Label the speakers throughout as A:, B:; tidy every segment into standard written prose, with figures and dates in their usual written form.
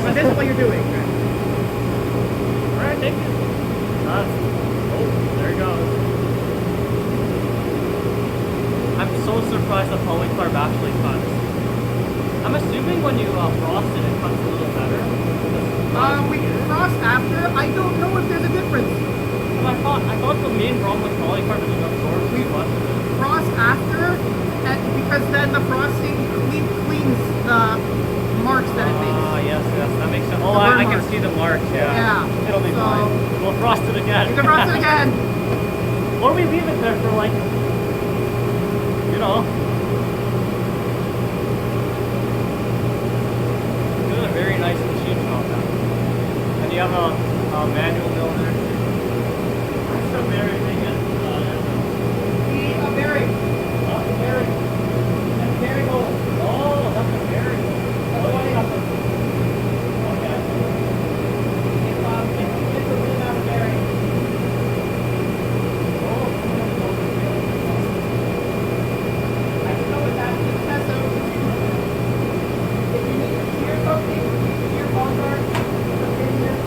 A: So this is what you're doing.
B: Alright, thank you. Oh, there it goes. I'm so surprised the polycarb actually cuts. I'm assuming when you frost it, it cuts a little better.
A: We frost after. I don't know if there's a difference.
B: I thought the main problem with polycarb is it absorbs too much.
A: Frost after, because then the frosting cleans the marks that it makes.
B: Yes, that makes sense. Oh, I can see the marks, yeah. It'll be fine. We'll frost it again.
A: You can frost it again.
B: Or we leave it there for like, you know. This is a very nice machine shop now. And you have a manual mill there. That's a very big
A: A bearing.
B: bearing.
A: That's bearing hole.
B: Oh, that's a bearing.
A: That's what it is.
B: Okay.
A: It's a really not a bearing. I don't know what that means. That's so. If you need to shear something, shear ball guard. In here.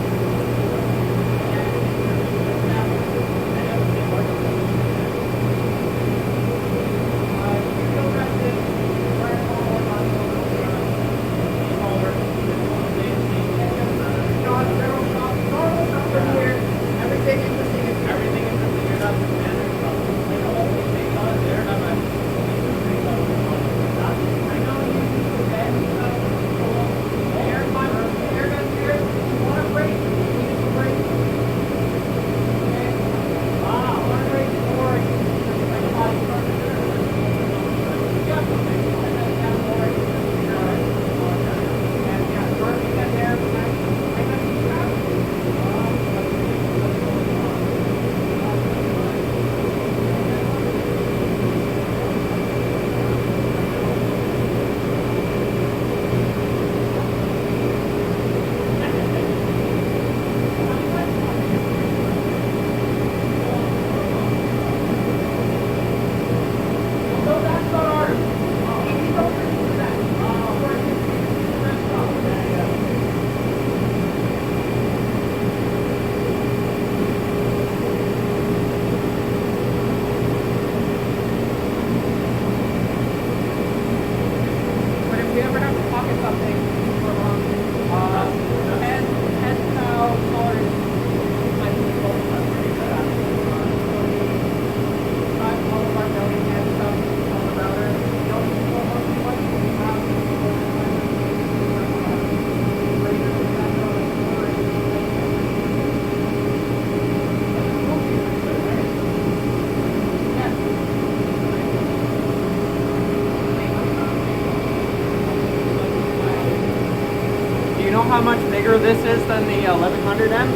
C: How much bigger this is than the 1100M?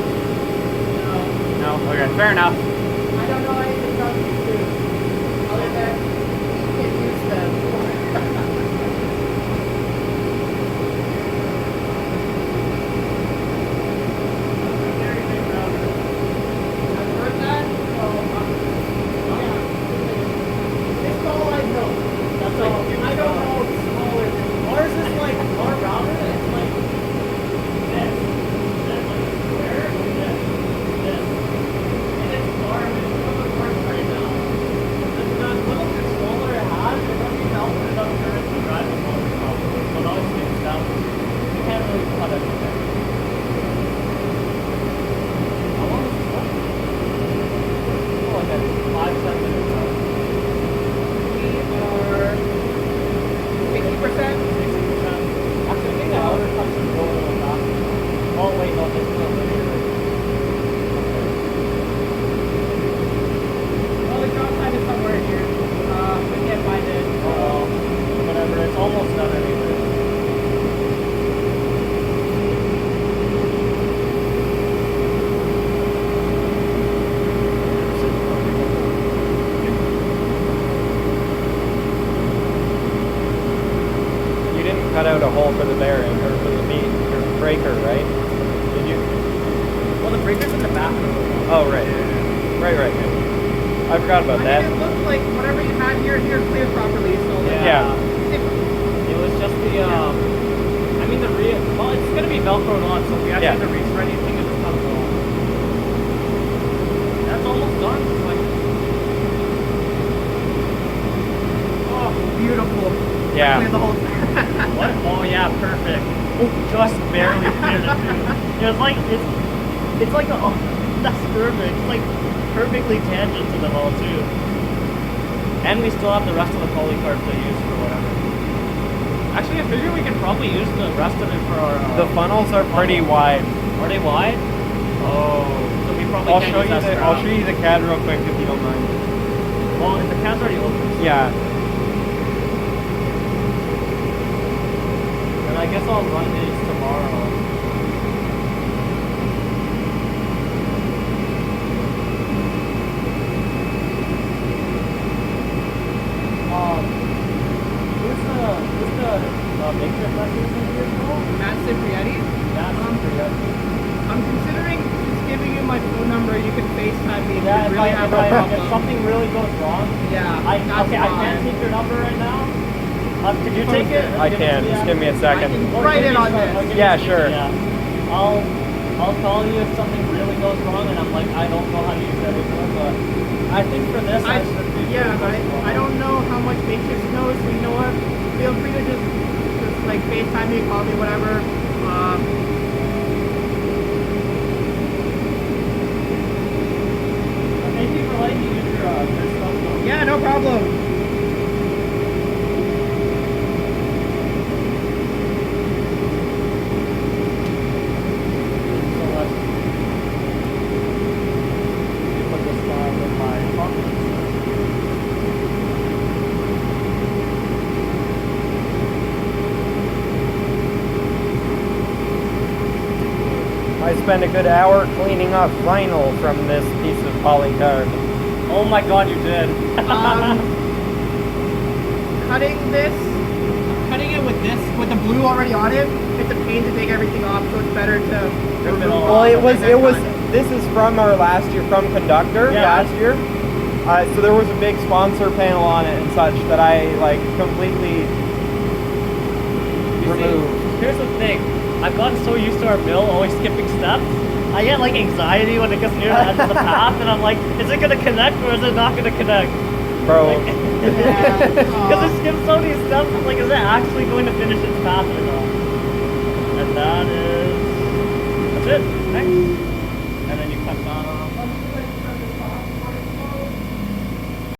C: No. Okay, fair enough.
A: I don't know anything about these two. Other than you can use them. I've heard that. So, yeah. It's all I know.
B: That's
A: So,
B: like,
A: I don't know it's smaller than
B: ours is like more rounder. It's like this. This like a square. This. This. And it's far. It's a little worse right now. The little bit smaller it has, it doesn't even help it enough current to drive the motor properly. So now it's fixed out. You can't really cut everything. How long is this one? Oh, like a 5-7 minutes out.
A: we are 60%.
B: 60%. Actually, I think the outer cuts should go a little faster. Oh, wait, no, this is a linear.
A: Well, the drop time is somewhere here. We can't find it.
B: Whatever, it's almost done anyway.
C: You didn't cut out a hole for the bearing or for the breaker, right? Did you?
B: Well, the breaker's in the back of the boat.
C: Oh, right. Right. I forgot about that.
A: It looks like whatever you had here cleared properly. So
C: Yeah.
B: It was just the, I mean, well, it's going to be velcro Velcroed on, so we actually
C: Yeah.
B: have to reach for anything and just comes off. That's almost done. It's like,
A: Oh, beautiful.
C: Yeah.
A: Clear the whole
B: what? Oh yeah, perfect. Oh, just barely cleared it too. It's like it's like oh, that's perfect. It's like perfectly tangent to the hull too. And we still have the rest of the polycarb to use for whatever. Actually, I figure we can probably use the rest of it for our.
C: The funnels are pretty wide.
B: Are they wide? Oh, so we probably
C: I'll
B: can't
C: show
B: use
C: you
B: that
C: the
B: strap.
C: I'll show you the CAD real quick if you don't mind.
B: Well, the cat's already open.
C: Yeah.
B: And I guess I'll run these tomorrow. Who's the makeshift lessons in here, bro?
A: Matt Ciprietti.
B: That's pretty good.
A: I'm considering just giving you my phone number. You can FaceTime me if
B: Yeah,
A: you really have a
B: if
A: problem.
B: something really goes wrong.
A: Yeah,
B: I
A: that's
B: can't
A: fine.
B: take your number right now. Could you take it?
C: I can. Just give me a second.
A: Write it on this.
C: Yeah, sure.
B: Yeah. I'll call you if something really goes wrong and I'm like, I don't know how to use that anymore, but I think for this I should be
A: I don't know how much Matrix knows, so you know what? Feel free to just like FaceTime me, call me, whatever.
B: Thank you for letting me use your stuff though.
A: Yeah, no problem.
B: So let's put this down with my pocket.
C: I spent a good hour cleaning off vinyl from this piece of polycarb.
B: Oh my god, you did.
A: Cutting it with the blue already on it, it's a pain to take everything off, so it's better to
B: Rip it all
C: Well,
B: off.
C: it was. This is from our last year, from Conductor
B: Yeah.
C: last year. So there was a big sponsor panel on it and such that I like completely
B: You see,
C: removed.
B: here's the thing. I've gotten so used to our mill always skipping steps. I get like anxiety when it gets near the end of the path, and I'm like, is it gonna connect or is it not gonna connect?
C: Bro.
B: Because it skips so many steps, I'm like, is it actually going to finish its path or not? And that's it. Thanks.